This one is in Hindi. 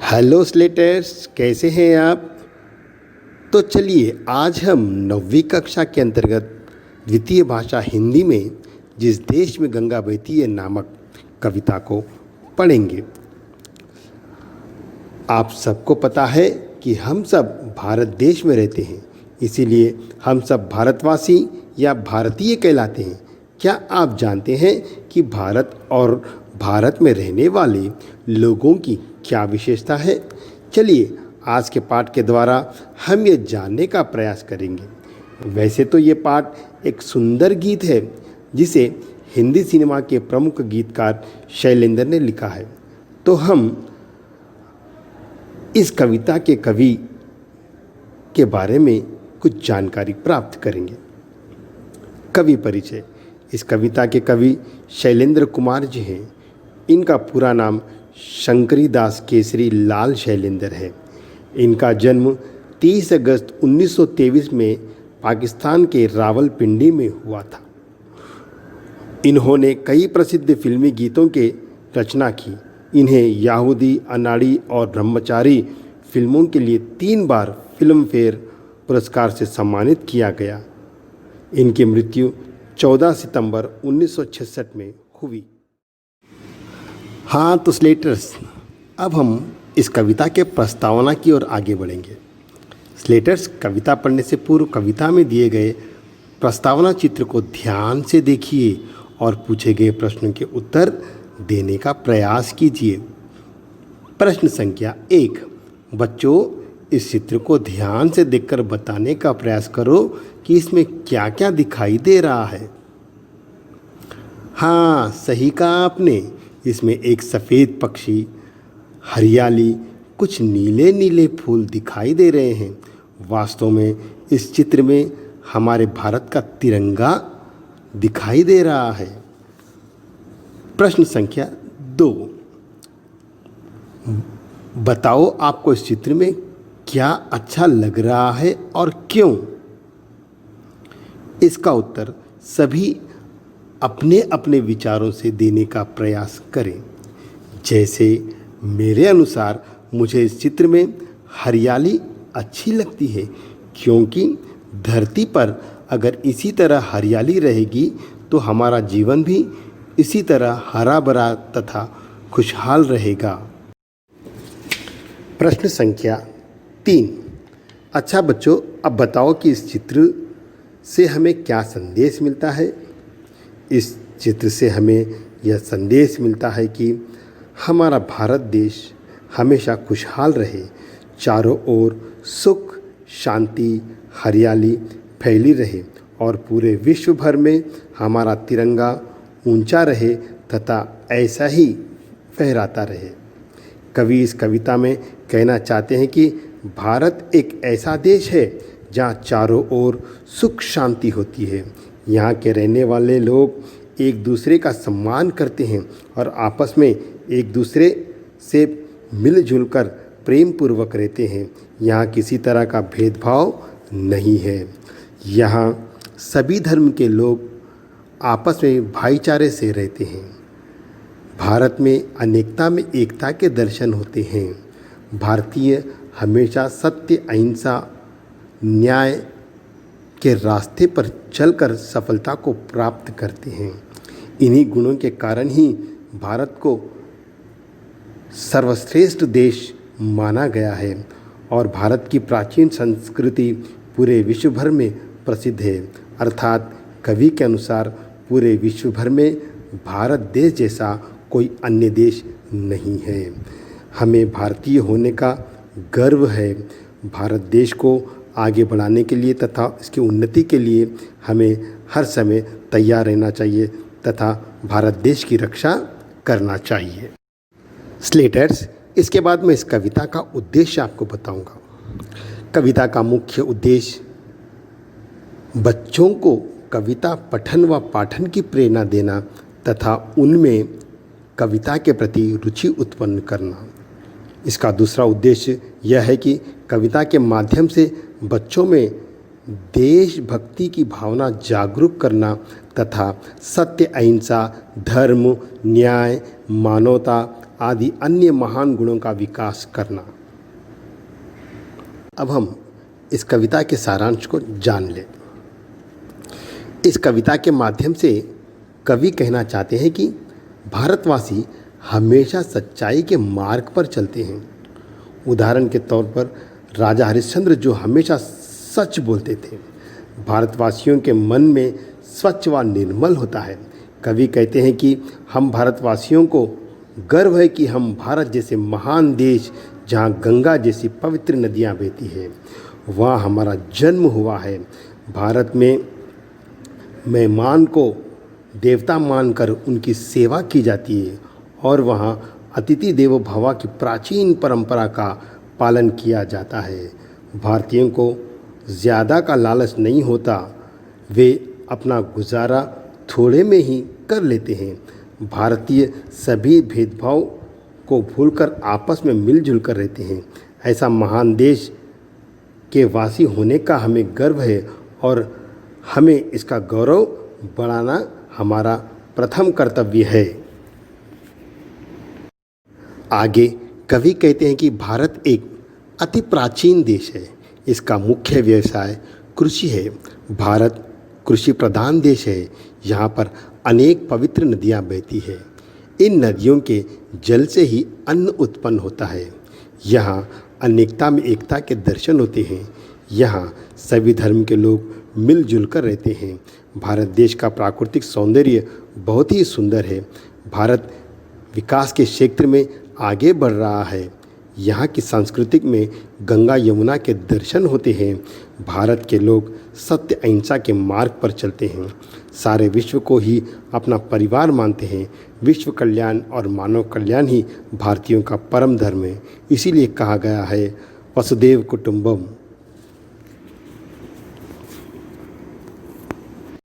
हेलो स्लेटर्स, कैसे हैं आप। तो चलिए आज हम 9वीं कक्षा के अंतर्गत द्वितीय भाषा हिंदी में जिस देश में गंगा बहती है नामक कविता को पढ़ेंगे। आप सबको पता है कि हम सब भारत देश में रहते हैं, इसीलिए हम सब भारतवासी या भारतीय कहलाते हैं। क्या आप जानते हैं कि भारत और भारत में रहने वाले लोगों की क्या विशेषता है। चलिए आज के पाठ के द्वारा हम ये जानने का प्रयास करेंगे। वैसे तो ये पाठ एक सुंदर गीत है जिसे हिंदी सिनेमा के प्रमुख गीतकार शैलेंद्र ने लिखा है। तो हम इस कविता के कवि के बारे में कुछ जानकारी प्राप्त करेंगे। कवि परिचय। इस कविता के कवि शैलेंद्र कुमार जी हैं। इनका पूरा नाम शंकरीदास केसरी लाल शैलेंद्र है। इनका जन्म 30 अगस्त 1923 में पाकिस्तान के रावलपिंडी में हुआ था। इन्होंने कई प्रसिद्ध फिल्मी गीतों के रचना की। इन्हें याहूदी, अनाड़ी और ब्रह्मचारी फिल्मों के लिए 3 बार फिल्म फेयर पुरस्कार से सम्मानित किया गया। इनकी मृत्यु 14 सितंबर 1966 में हुई। हाँ तो स्लेटर्स, अब हम इस कविता के प्रस्तावना की ओर आगे बढ़ेंगे। स्लेटर्स, कविता पढ़ने से पूर्व कविता में दिए गए प्रस्तावना चित्र को ध्यान से देखिए और पूछे गए प्रश्नों के उत्तर देने का प्रयास कीजिए। प्रश्न संख्या 1। बच्चों, इस चित्र को ध्यान से देखकर बताने का प्रयास करो कि इसमें क्या क्या दिखाई दे रहा है। हाँ, सही कहा आपने। इसमें एक सफ़ेद पक्षी, हरियाली, कुछ नीले नीले फूल दिखाई दे रहे हैं। वास्तव में इस चित्र में हमारे भारत का तिरंगा दिखाई दे रहा है। प्रश्न संख्या 2। बताओ आपको इस चित्र में क्या अच्छा लग रहा है और क्यों। इसका उत्तर सभी अपने अपने विचारों से देने का प्रयास करें। जैसे मेरे अनुसार मुझे इस चित्र में हरियाली अच्छी लगती है, क्योंकि धरती पर अगर इसी तरह हरियाली रहेगी तो हमारा जीवन भी इसी तरह हरा भरा तथा खुशहाल रहेगा। प्रश्न संख्या 3। अच्छा बच्चों, अब बताओ कि इस चित्र से हमें क्या संदेश मिलता है। इस चित्र से हमें यह संदेश मिलता है कि हमारा भारत देश हमेशा खुशहाल रहे, चारों ओर सुख, शांति, हरियाली फैली रहे और पूरे विश्व भर में हमारा तिरंगा ऊंचा रहे तथा ऐसा ही फहराता रहे। कवि इस कविता में कहना चाहते हैं कि भारत एक ऐसा देश है जहाँ चारों ओर सुख शांति होती है। यहाँ के रहने वाले लोग एक दूसरे का सम्मान करते हैं और आपस में एक दूसरे से मिलजुल कर प्रेम पूर्वक रहते हैं। यहाँ किसी तरह का भेदभाव नहीं है। यहाँ सभी धर्म के लोग आपस में भाईचारे से रहते हैं। भारत में अनेकता में एकता के दर्शन होते हैं। भारतीय हमेशा सत्य, अहिंसा, न्याय के रास्ते पर चलकर सफलता को प्राप्त करते हैं। इन्हीं गुणों के कारण ही भारत को सर्वश्रेष्ठ देश माना गया है और भारत की प्राचीन संस्कृति पूरे विश्व भर में प्रसिद्ध है। अर्थात कवि के अनुसार पूरे विश्व भर में भारत देश जैसा कोई अन्य देश नहीं है। हमें भारतीय होने का गर्व है। भारत देश को आगे बढ़ाने के लिए तथा इसकी उन्नति के लिए हमें हर समय तैयार रहना चाहिए तथा भारत देश की रक्षा करना चाहिए। स्लेटर्स, इसके बाद मैं इस कविता का उद्देश्य आपको बताऊंगा। कविता का मुख्य उद्देश्य बच्चों को कविता पठन व पाठन की प्रेरणा देना तथा उनमें कविता के प्रति रुचि उत्पन्न करना। इसका दूसरा उद्देश्य यह है कि कविता के माध्यम से बच्चों में देशभक्ति की भावना जागरूक करना तथा सत्य, अहिंसा, धर्म, न्याय, मानवता आदि अन्य महान गुणों का विकास करना। अब हम इस कविता के सारांश को जान लें। इस कविता के माध्यम से कवि कहना चाहते हैं कि भारतवासी हमेशा सच्चाई के मार्ग पर चलते हैं। उदाहरण के तौर पर राजा हरिश्चंद्र जो हमेशा सच बोलते थे। भारतवासियों के मन में स्वच्छ व निर्मल होता है। कवि कहते हैं कि हम भारतवासियों को गर्व है कि हम भारत जैसे महान देश जहाँ गंगा जैसी पवित्र नदियाँ बहती है वहाँ हमारा जन्म हुआ है। भारत में मेहमान को देवता मानकर उनकी सेवा की जाती है और वहाँ अतिथि देवो भव की प्राचीन परंपरा का पालन किया जाता है। भारतीयों को ज़्यादा का लालच नहीं होता, वे अपना गुजारा थोड़े में ही कर लेते हैं। भारतीय सभी भेदभाव को भूलकर आपस में मिलजुल कर रहते हैं। ऐसा महान देश के वासी होने का हमें गर्व है और हमें इसका गौरव बढ़ाना हमारा प्रथम कर्तव्य है। आगे कवि कहते हैं कि भारत एक अति प्राचीन देश है। इसका मुख्य व्यवसाय कृषि है। भारत कृषि प्रधान देश है। यहाँ पर अनेक पवित्र नदियाँ बहती है। इन नदियों के जल से ही अन्न उत्पन्न होता है। यहाँ अनेकता में एकता के दर्शन होते हैं। यहाँ सभी धर्म के लोग मिलजुल कर रहते हैं। भारत देश का प्राकृतिक सौंदर्य बहुत ही सुंदर है। भारत विकास के क्षेत्र में आगे बढ़ रहा है। यहाँ की सांस्कृतिक में गंगा यमुना के दर्शन होते हैं। भारत के लोग सत्य अहिंसा के मार्ग पर चलते हैं। सारे विश्व को ही अपना परिवार मानते हैं। विश्व कल्याण और मानव कल्याण ही भारतीयों का परम धर्म है। इसीलिए कहा गया है वसुदेव कुटुंबम।